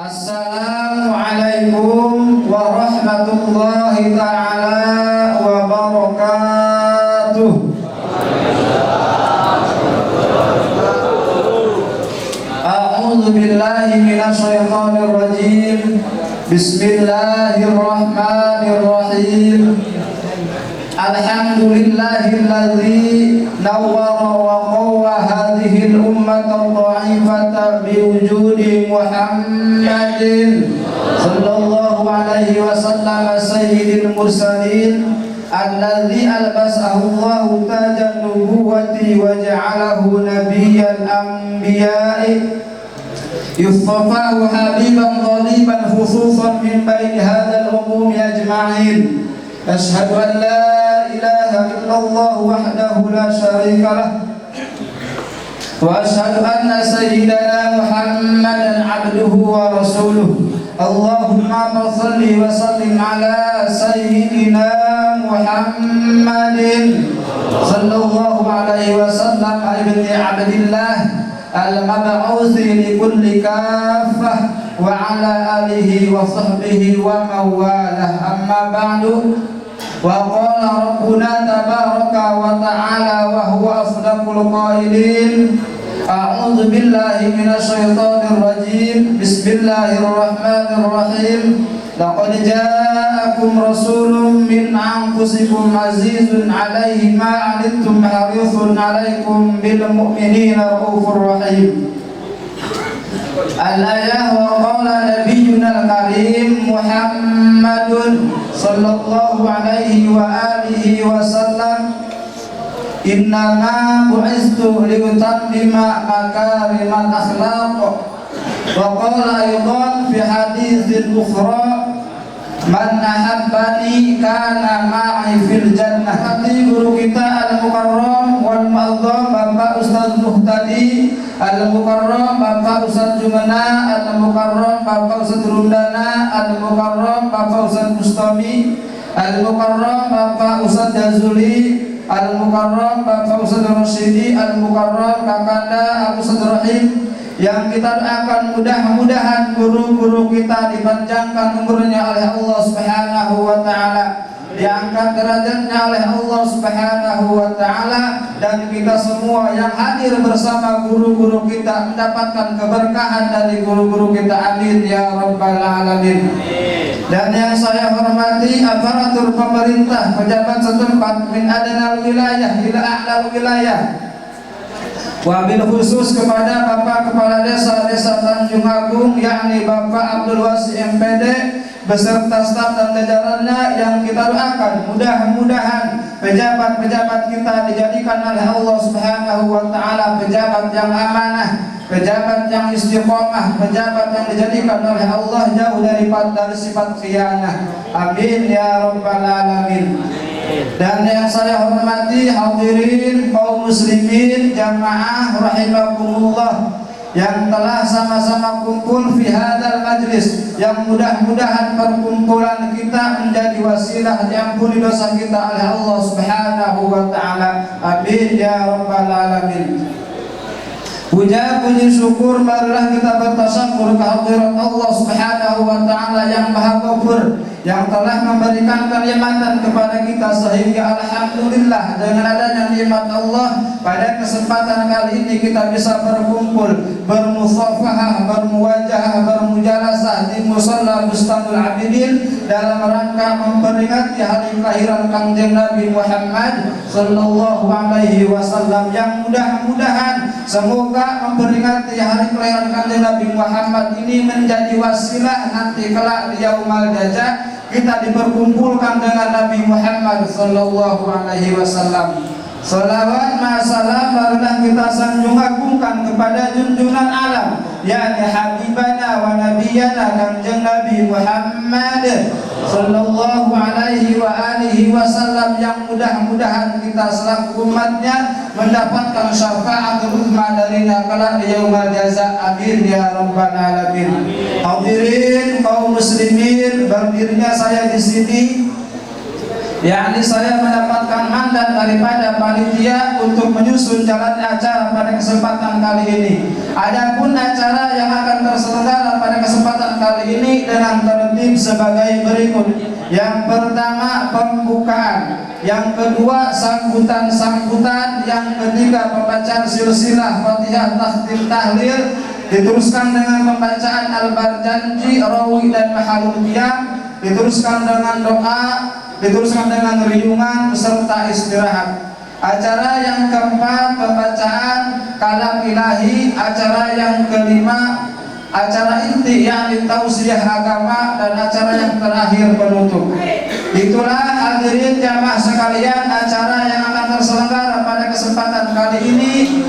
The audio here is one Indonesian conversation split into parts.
Assalamualaikum warahmatullahi ta'ala wabarakatuh. A'udzu billahi minasyaitonir rajim. Bismillahirrahmanirrahim. Alhamdulillahilladzi nawwara wa qawwa hadhihi al-ummata dha'ifata biwujudi Muhammadin sallallahu alaihi wasallam sayyidil mursalin alladzi albasahu Allahu tajan nubuwwati wa ja'alahu nabiyyal anbiya'i yustafahu habiban dhaliban khususan min baini hadzal umumi ajma'in. Asyhadu an la ilaha illallah wahdahu la syarika lah wa asyhadu anna sayyidana Muhammadan abduhu wa rasuluh. Allahumma shalli wa sallim ala sayyidina Muhammadin sallallahu alaihi wasallam ibni abdillah al-mab'uthi li kulli kaffah wa ala alihi wa sahbihi wa mawalah. Amma ba'du. Wa qala rabbuna tabaraka wa ta'ala wa huwa asdaqul qailin. A'udzu billahi minasyaitonir rajim. Bismillahirrahmanirrahim. Laqad ja'akum rasulun min anfusikum azizun 'alaihi ma 'anittum harisun 'alaikum bil mu'minina raufur rahim. Al-ayah wa qala nabiyyuna al-karim Muhammadun sallallahu alaihi wa alihi wa sallam innama bu'istu liutammima makarimal akhlaq. Wa qala aydan fi haditsin ukhra man ahabbani kana ma'i fil jannah. Hati guru kita al-mukarram wal ma'zam Bapak Ustaz Muhtadi al-mukarram Bapak Ustaz Jumana al-mukarram Bapak Ustaz Rundana al-mukarram Bapak Ustaz Bustami al-mukarram Bapak Ustaz Jazuli al-mukarram Bapak Ustaz Rasyidi al-mukarram Kakanda Abu Ustaz Rahim, yang kita doakan mudah-mudahan guru-guru kita dipanjangkan umurnya oleh Allah Subhanahu wa ta'ala, diangkat derajatnya oleh Allah Subhanahu wa ta'ala, dan kita semua yang hadir bersama guru-guru kita mendapatkan keberkahan dari guru-guru kita. Amin ya rabbal alamin. Dan yang saya hormati aparatur pemerintah, pejabat setempat min adanal wilayah ila a'lal wilayah, wabil khusus kepada Bapak Kepala Desa Tanjung Agung, yakni Bapak Abdul Wasi MPD beserta staf dan jajarannya, yang kita doakan mudah-mudahan pejabat-pejabat kita dijadikan oleh Allah Subhanahu wa ta'ala pejabat yang amanah, pejabat yang istiqomah, pejabat yang dijadikan oleh Allah jauh dari sifat khianah. Amin ya rabbal alamin. Dan yang saya hormati hadirin kaum muslimin jamaah rahimakumullah, yang telah sama-sama kumpul fi hadzal majlis, yang mudah-mudahan perkumpulan kita menjadi wasilah diampuni dosa kita oleh Allah Subhanahu wa ta'ala. Amin ya rabbal alamin. Puja puji syukur marilah kita bertasakur kehadirat Allah Subhanahu wa ta'ala yang Maha Ghafur, yang telah memberikan kenikmatan kepada kita, sehingga alhamdulillah dengan adanya nikmat Allah pada kesempatan kali ini kita bisa berkumpul, bermusafahah, bermuwajahah, bermujalasah di Musalla Bustanul Abidin dalam rangka memperingati hari kelahiran Kanjeng Nabi Muhammad sallallahu alaihi wasallam, yang mudah-mudahan semoga memperingati hari kelahiran Kanjeng Nabi Muhammad ini menjadi wasilah nanti kelak di yaumul jazaa kita diperkumpulkan dengan Nabi Muhammad sallallahu alaihi wasallam. Salawat ma'asalam marilah kita sanjung agungkan kepada junjungan alam, yakni habibana wa nabiyana Kanjeng Nabi Muhammad sallallahu alaihi wa alihi wasallam, yang mudah-mudahan kita selaku umatnya mendapatkan syafaat uzma darinya kelak di yaumul jazaa. Amin ya rabbal alamin. Hadirin kaum muslimin, berdirinya saya di sini yakni saya mendapatkan mandat daripada panitia untuk menyusun jalan acara pada kesempatan kali ini. Adapun acara yang akan terselenggara pada kesempatan kali ini dengan tertib sebagai berikut. Yang pertama pembukaan, yang kedua sambutan-sambutan, yang ketiga pembacaan silsilah Fatihah tahlil tahlil, diteruskan dengan pembacaan al-barjanji, rawi dan mahalul qiyam, diteruskan dengan doa, diteruskan dengan riungan beserta istirahat. Acara yang keempat pembacaan kalam ilahi, acara yang kelima acara inti yakni tausiah agama, dan acara yang terakhir penutup. Itulah hadirin jamaah sekalian acara yang akan terselenggara pada kesempatan kali ini.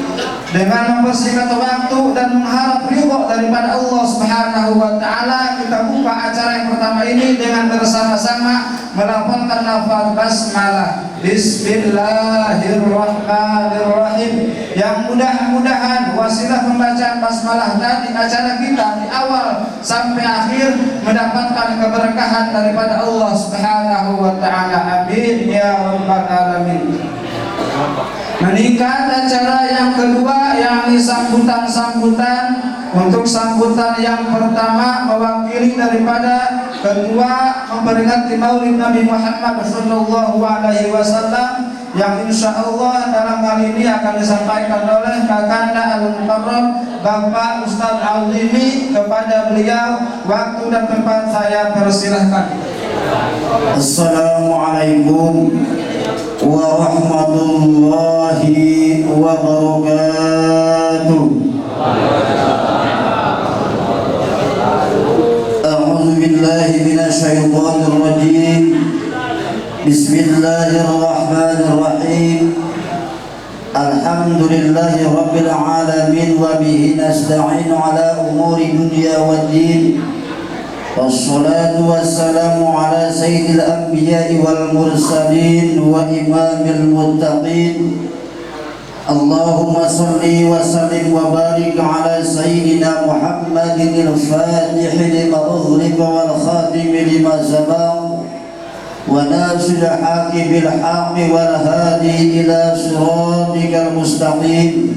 Dengan mempersingkat waktu dan mengharap ridho daripada Allah Subhanahu wa taala, kita buka acara yang pertama ini dengan bersama-sama melafalkan lafaz basmalah. Bismillahirrahmanirrahim. Yang mudah-mudahan wasilah pembacaan basmalah tadi acara kita di awal sampai akhir mendapatkan keberkahan daripada Allah Subhanahu wa taala. Amin ya rabbal alamin. Meningkat acara yang kedua yakni sambutan-sambutan. Untuk sambutan yang pertama mewakili daripada kedua memperingati Maulid Nabi Muhammad sallallahu alaihi wasallam yang insyaallah dalam hal ini akan disampaikan oleh Kakanda Al-Mukarram Bapak Ustaz Al-Zimi. Kepada beliau waktu dan tempat saya persilahkan. Assalamualaikum warahmatullahi wabarakatuh. A'udzu billahi minasyaitonir rajim. Bismillahirrahmanirrahim. Alhamdulillahi rabbil alamin wa bihi nasta'inu ala umuri dunya waddin. Wassalatu wassalamu ala sayyidil anbiya'i wal mursalin wa imamil muttaqin. Allahumma salli wa sallim wa barik ala sayyidina Muhammadin al-fatih lima ughliqa wal khatim lima sabaq wa nasil haqi bil haqi wal hadi ila siratikal mustaqim.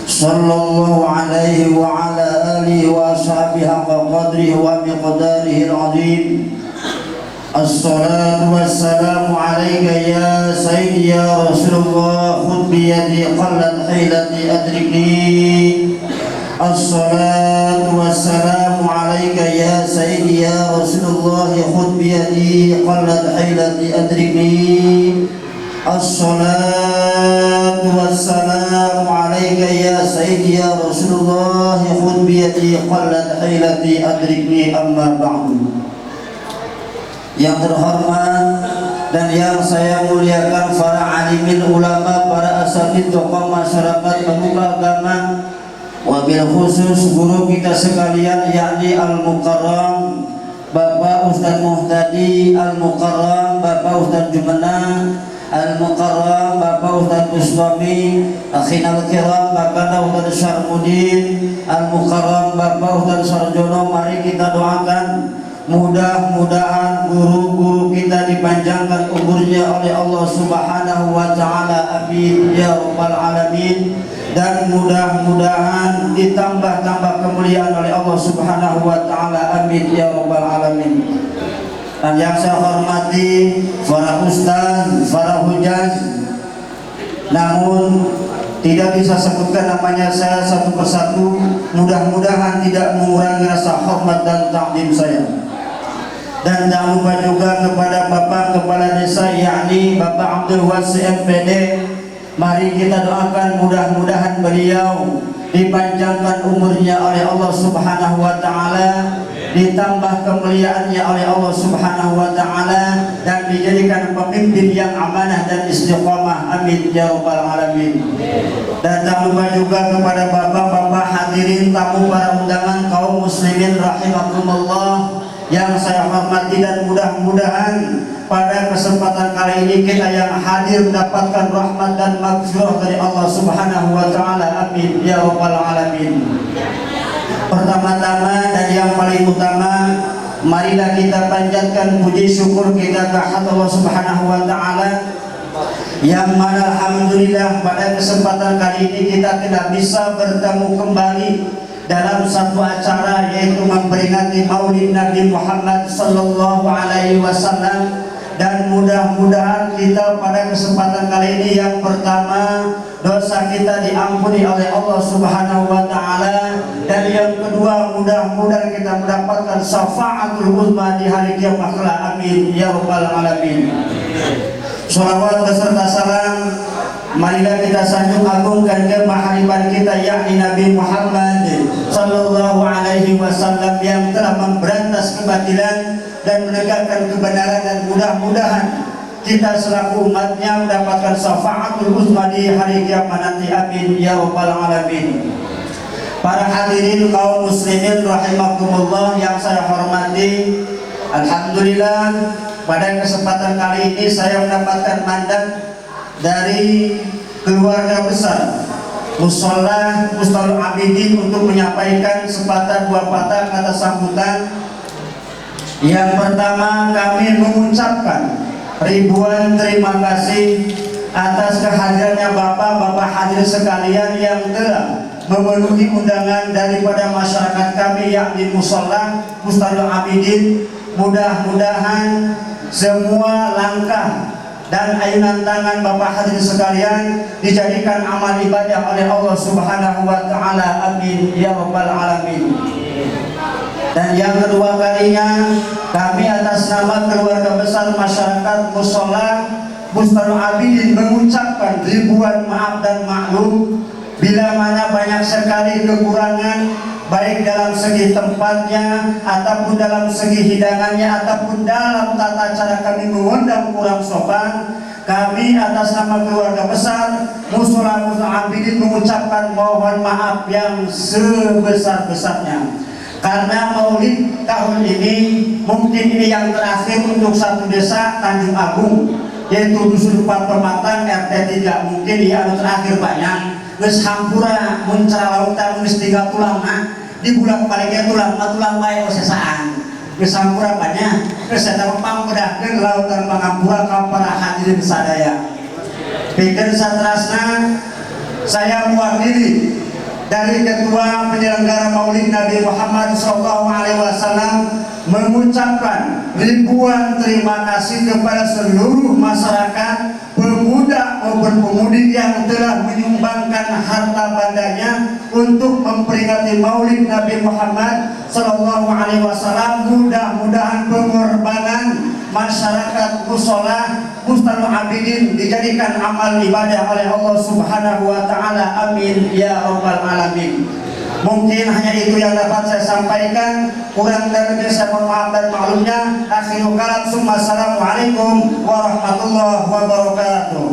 Sallallahu alaihi wa ala alihi wa ashabihi haqqa qadrihi wa miqdarihi al-azim. Assalatu wassalamu alaika ya sayyidi ya Rasulullah, khudh biyadi qallat hilati adrikni. Assalatu wassalamu alaika ya sayyidi ya Rasulullah, khudh biyadi qallat hilati adrikni. Assalatu wassalamu alaika ya sayyidi ya Rasulullah, khudh biyadi qallat hilati adrikni. Amma ba'du. Yang terhormat dan yang saya muliakan para alimin ulama, para asatidz tokoh masyarakat pemuka agama, wabil khusus guru kita sekalian yakni Al-Mukarram Bapak Ustaz Muhtadi Al-Mukarram, Bapak Ustaz Jumenang Al-Mukarram, Bapak Ustaz Bustami, akhinal kiram Bapak Ustaz Syarmudin Al-Mukarram, Bapak Ustaz Sarjono. Mari kita doakan mudah-mudahan guru-guru kita dipanjangkan umurnya oleh Allah Subhanahu wa taala. Amin ya rabbal alamin. Dan mudah-mudahan ditambah-tambah kemuliaan oleh Allah Subhanahu wa taala. Amin ya rabbal alamin. Dan yang saya hormati para ustaz, para hujaj, namun tidak bisa sebutkan namanya saya satu persatu. Mudah-mudahan tidak mengurangi rasa hormat dan takdim saya. Dan jangan lupa juga kepada Bapak Kepala Desa yakni Bapak Abdul Wasi MPD. Mari kita doakan mudah-mudahan beliau dipanjangkan umurnya oleh Allah Subhanahu wa taala, ditambah kemuliaannya oleh Allah Subhanahu wa taala, dan dijadikan pemimpin yang amanah dan istiqomah. Amin ya rabbal alamin. Dan jangan lupa juga kepada bapak-bapak hadirin tamu para undangan kaum muslimin rahimakumullah yang saya hormati, dan mudah-mudahan pada kesempatan kali ini kita yang hadir mendapatkan rahmat dan maghfirah dari Allah Subhanahu wa taala. Amin ya rabbal alamin. Pertama-tama dan yang paling utama, marilah kita panjatkan puji syukur kita kepada Allah Subhanahu wa taala, yang mana alhamdulillah pada kesempatan kali ini kita tidak bisa bertemu kembali dalam satu acara, yaitu memperingati Maulid Nabi Muhammad sallallahu alaihi wasallam. Dan mudah-mudahan kita pada kesempatan kali ini yang pertama dosa kita diampuni oleh Allah Subhanahu wa taala, dan yang kedua mudah-mudahan kita mendapatkan syafaatul uzma di hari kiamat kelak. Amin ya rabbal alamin. Shalawat beserta salam marilah kita sanjung agungkan ke mahariban kita, yakni Nabi Muhammad sallallahu alaihi wasallam yang telah memberantas kebatilan dan menegakkan kebenaran, dan mudah-mudahan kita selaku umatnya mendapatkan syafaatul uzma di hari kiamat nanti. Amin ya rabbal alamin. Para hadirin kaum muslimin rahimakumullah yang saya hormati, alhamdulillah pada kesempatan kali ini saya mendapatkan mandat dari keluarga besar Mushola Mustalul Abidin untuk menyampaikan sepatah dua patah kata sambutan. Yang pertama, kami mengucapkan ribuan terima kasih atas kehadirannya Bapak-bapak hadirin sekalian yang telah memenuhi undangan daripada masyarakat kami, yakni Mushola Mustalul Abidin. Mudah-mudahan semua langkah dan ayunan tangan Bapak hadirin sekalian dijadikan amal ibadah oleh Allah Subhanahu wa taala. Amin ya rabbal alamin. Dan yang kedua kalinya, kami atas nama keluarga besar masyarakat Mushola Mustalul Abidin mengucapkan ribuan maaf dan maklum bila mana banyak sekali kekurangan, baik dalam segi tempatnya ataupun dalam segi hidangannya ataupun dalam tata cara kami mengundang kurang sopan. Kami atas nama keluarga besar Mushola Mustalul Abidin mengucapkan mohon maaf yang sebesar-besarnya, karena maulid tahun ini mungkin ini yang terakhir untuk satu desa Tanjung Agung, yaitu Dusun Pematang RT 3. Mungkin yang terakhir banyak geus hampura mun cara lautan geus 3 tulang di bulan paling tulang bae osesaan geus hampura banyak geus eta pambedakeun lautan pangampura ka para hadirin sadaya. Pikeun saterasna saya mewakili dari Ketua Penyelenggara Maulid Nabi Muhammad SAW mengucapkan ribuan terima kasih kepada seluruh masyarakat, pemuda maupun pemudi yang telah menyumbangkan harta bandanya untuk memperingati Maulid Nabi Muhammad SAW. Mudah-mudahan pengorbanan masyarakat Mushola Mustalul Abidin dijadikan amal ibadah oleh Allah Subhanahu wa taala. Amin ya rabbal alamin. Mungkin hanya itu yang dapat saya sampaikan. Kurang dan lebih saya mohon maaf dan maklumnya. Akhirul kalam, summa assalamualaikum warahmatullahi wabarakatuh.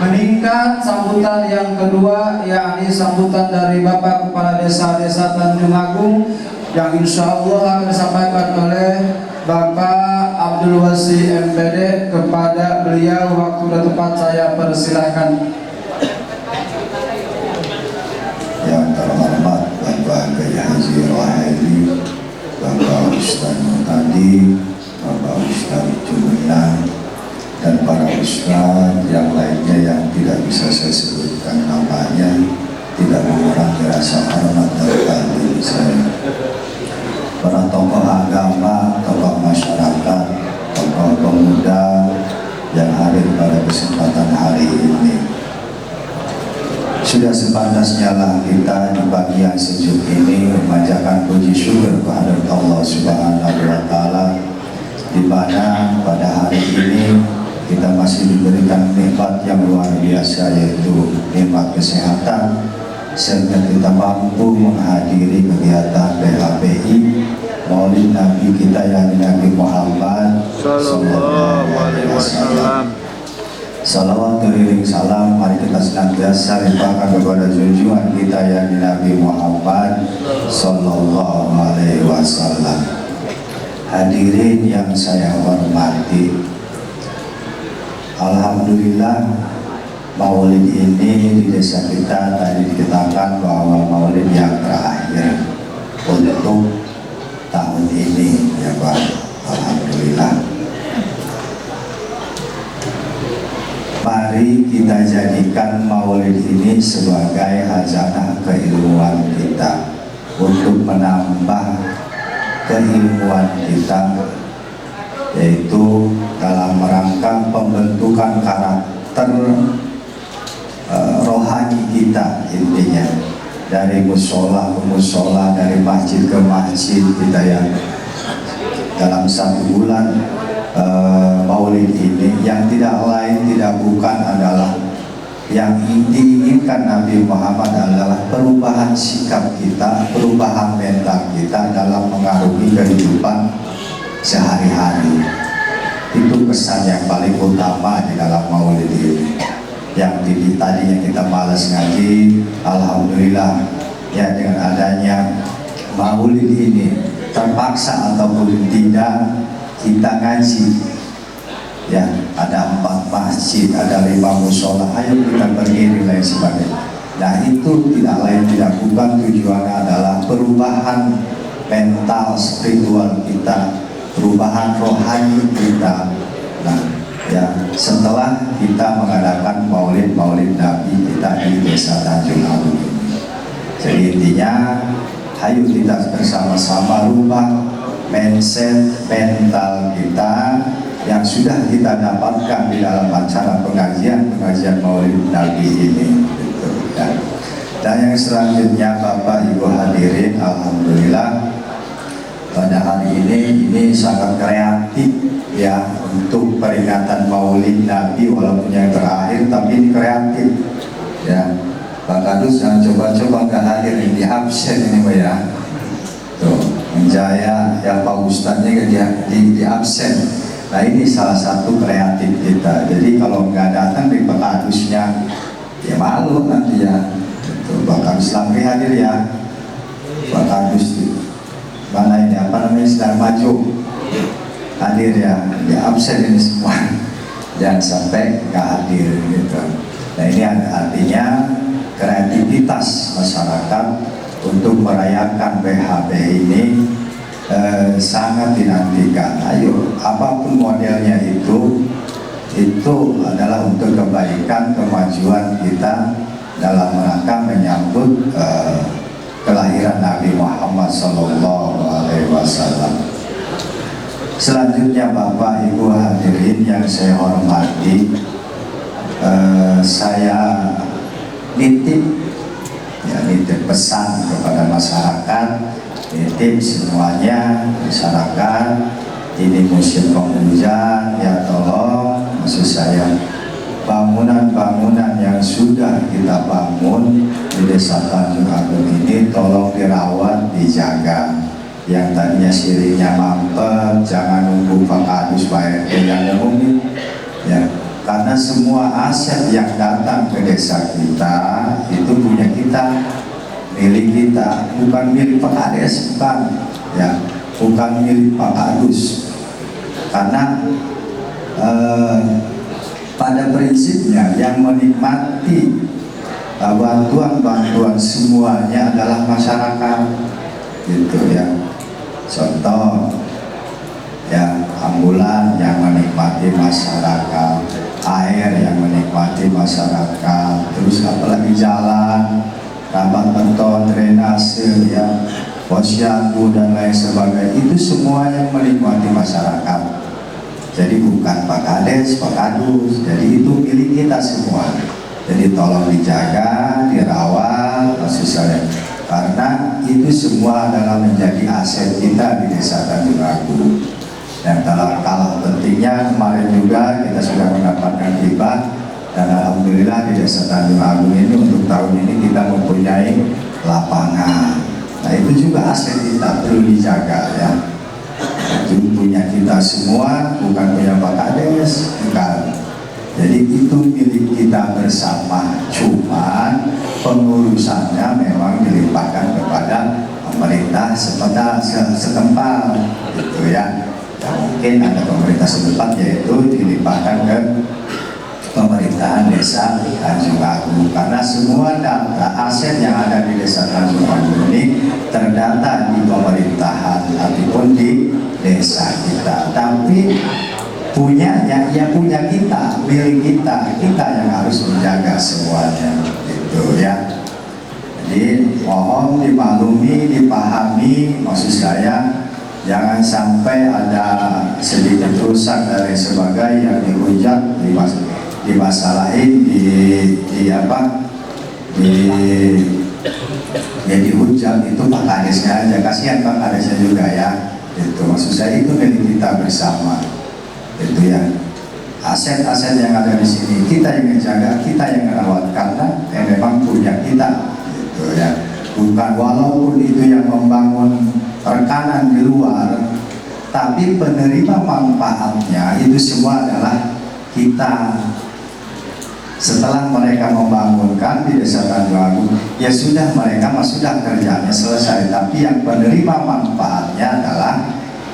Meningkat sambutan yang kedua, yakni sambutan dari Bapak Kepala Desa Tanjung Agung yang insya Allah akan disampaikan oleh Bapak Abdul Wasi MPD. Kepada beliau waktu dan tempat saya persilahkan. Yang terhormat Bapak Kiai Haji Rohaili, Bapak Ustaz Mutadi, Bapak Ustaz Jumilan, dan para ustaz yang lainnya yang tidak bisa saya sebutkan namanya, tidak mengurangi rasa hormat dan kehadiran saya. Para tokoh agama, tokoh masyarakat, tokoh pemuda yang hadir pada kesempatan hari ini, sudah sepantasnya lah kita di pagi yang sejuk ini memanjatkan puji syukur kehadirat Allah Subhanahu wa taala, di mana pada hari ini kita masih diberikan nikmat yang luar biasa, yaitu nikmat kesehatan, sehingga kita mampu menghadiri kegiatan PHPI Maulid Nabi kita yang Nabi Muhammad sallallahu alaihi wasallam. Salawat teriring salam mari kita senantiasa limpahkan kepada junjungan kita yang Nabi Muhammad sallallahu alaihi wasallam. Hadirin yang saya hormati, alhamdulillah Maulid ini di desa kita tadi dikatakan bahwa Maulid yang terakhir untuk tahun ini, ya Pak. Alhamdulillah. Mari kita kita jadikan maulid ini sebagai hajatah keilmuan kita untuk menambah keilmuan kita, yaitu dalam rangka pembentukan karakter rohani kita, intinya dari musola ke musola, dari masjid ke masjid kita ya. Dalam 1 bulan maulid ini yang tidak lain tidak bukan adalah yang diinginkan Nabi Muhammad adalah perubahan sikap kita, perubahan mental kita dalam mengarungi kehidupan sehari-hari. Itu pesan yang paling utama di dalam maulid ini. Yang tadinya kita malas ngaji, alhamdulillah ya dengan adanya maulid ini terpaksa ataupun tidak kita ngaji ya. Ada 4 masjid, ada 5 musola, ayo kita pergi dan lain sebagainya. Nah itu tidak lain tidak bukan tujuannya adalah perubahan mental spiritual kita, perubahan rohani kita. Nah ya, setelah kita mengadakan maulid Nabi kita di Desa Tanjung Agung. Jadi intinya, ayo kita bersama-sama rubah mindset mental kita yang sudah kita dapatkan di dalam acara pengajian maulid Nabi ini. Gitu, ya. Dan yang selanjutnya Bapak Ibu hadirin, alhamdulillah pada hari ini sangat kreatif ya untuk peringatan maulid Nabi, walaupun yang terakhir tapi ini kreatif ya. Pak Kadus jangan coba-coba nggak hadir ini, di absen ini Pak ya. Tuh, Menjaya yang Pak Ustadznya di absen. Nah ini salah satu kreatif kita. Jadi kalau nggak datang di Pak Kadusnya ya malu nanti ya. Tuh, Pak Kadus Lamri hadir ya. Pak Kadus mana ini apa namanya sedang maju hadir ya, absen ini semua, jangan sampai nggak hadir gitu. Nah ini artinya kreativitas masyarakat untuk merayakan PHB ini sangat dinantikan. Ayo apapun modelnya itu adalah untuk kebaikan kemajuan kita dalam rangka menyambut kelahiran Nabi Muhammad SAW. Selanjutnya Bapak Ibu hadirin yang saya hormati, saya nitip pesan kepada masyarakat, nitip semuanya masyarakat. Ini musim penghujan ya, tolong maksud saya bangunan-bangunan yang sudah kita bangun di Desa Tanjung Agung ini tolong dirawat, dijaga. Yang tadinya sirinya mampet, jangan nunggu Pak Kadus Pak RT yang ngomongin ya, karena semua aset yang datang ke desa kita itu punya kita, milik kita, bukan milik Pak Kades, bukan ya, bukan milik Pak Kadus. Karena pada prinsipnya yang menikmati bantuan-bantuan semuanya adalah masyarakat gitu ya. Contoh ya, ambulan yang menikmati masyarakat, air yang menikmati masyarakat, terus apalagi jalan, rambat beton, drainase ya, posyandu dan lain sebagainya, itu semua yang menikmati masyarakat. Jadi bukan Pak Kades, Pak Kadus, jadi itu milik kita semua. Jadi tolong dijaga, dirawat, maksud saya, karena itu semua adalah menjadi aset kita di Desa Tanjung Agung. Dan kalah pentingnya kemarin juga kita sudah mendapatkan hibah, dan alhamdulillah di Desa Tanjung Agung ini untuk tahun ini kita mempunyai lapangan. Nah itu juga aset kita, perlu dijaga ya. Itu punya kita semua, bukan punya Pak Kades, bukan. Jadi itu milik kita bersama, cuman pengurusannya memang dilimpahkan kepada pemerintah setempat gitu ya. Ya mungkin ada pemerintah setempat, yaitu dilimpahkan ke pemerintahan Desa Tanjung Agung, karena semua data aset yang ada di Desa Tanjung Agung ini terdata di pemerintahan ataupun di desa kita. Tapi punyanya, ya punya kita, milik kita, kita yang harus menjaga semuanya, gitu ya. Jadi mohon dimaklumi, dipahami, maksud saya jangan sampai ada sedikit rusak dan lain sebagainya yang dihujat, dimasalahin, dihujat itu Pak Kadesnya aja, kasihan Pak Kadesnya juga ya. Itu maksud saya, itu milik kita bersama. Itu ya, aset-aset yang ada di sini kita yang menjaga, kita yang merawat, karena memang punya kita, gitu ya. Bukan walaupun itu yang membangun rekanan di luar, tapi penerima manfaatnya itu semua adalah kita. Setelah mereka membangunkan di Desa Tanjung Agung, ya sudah, mereka sudah kerjanya selesai, tapi yang penerima manfaatnya adalah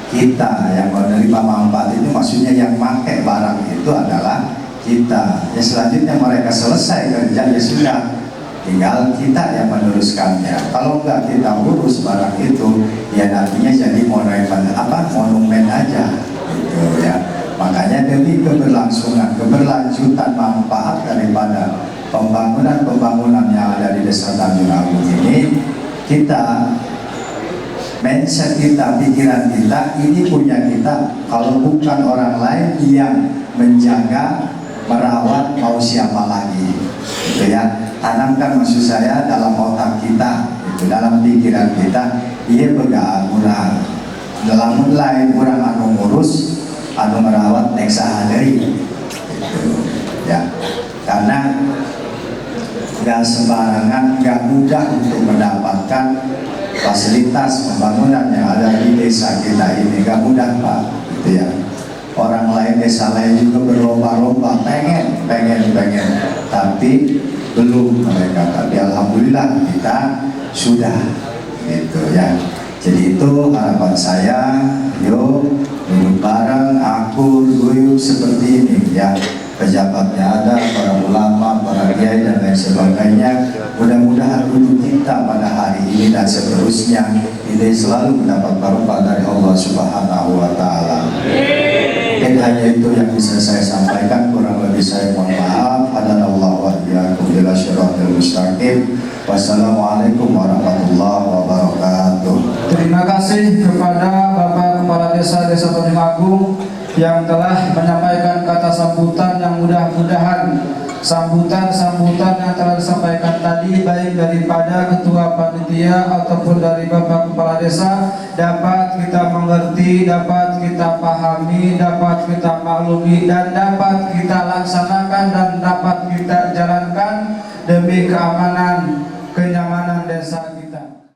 kita. Yang menerima manfaat itu maksudnya yang pakai barang itu adalah kita. Ya selanjutnya mereka selesai kerja, ya sudah, tinggal kita yang meneruskannya. Kalau enggak kita urus barang itu, ya nantinya jadi monumen aja, gitu ya. Makanya demi keberlanjutan manfaat daripada pembangunan yang ada di Desa Tanjung Agung ini, kita, mindset kita, pikiran kita, ini punya kita. Kalau bukan orang lain yang menjaga, merawat, mau siapa lagi, gitu ya. Tanamkan, maksud saya, dalam otak kita, itu dalam pikiran kita, ia begaan urang dalam lain orang anu ngurus, anu merawat nek sahadari, gitu ya. Karena nggak sembarangan, nggak mudah untuk mendapatkan fasilitas pembangunan yang ada di desa kita ini, nggak mudah Pak, gitu ya. Orang lain, desa lain juga berlomba-lomba pengen, tapi belum mereka. Tapi alhamdulillah kita sudah, gitu ya. Jadi itu harapan saya, yuk duduk bareng, akur, guyup seperti ini ya. Pejabatnya ada, para ulama, para kiai dan lain sebagainya. Mudah-mudahan untuk kita pada hari ini dan seterusnya ini selalu mendapat barokah dari Allah Subhanahu wa Ta'ala. Mungkin hanya itu yang bisa saya sampaikan, kurang lebih saya mohon maaf. Hadanallahu wa iyyakum ila syiratal mustaqim. Wassalamualaikum warahmatullahi wabarakatuh. Terima kasih kepada Bapak Kepala Desa Tanjung Agung yang telah menyampaikan kata sambutan, yang mudah-mudahan sambutan yang telah disampaikan tadi, baik daripada Ketua Panitia ataupun dari Bapak Kepala Desa, dapat kita mengerti, dapat kita pahami, dapat kita maklumi, dan dapat kita laksanakan dan dapat kita jalankan demi keamanan, kenyamanan desa.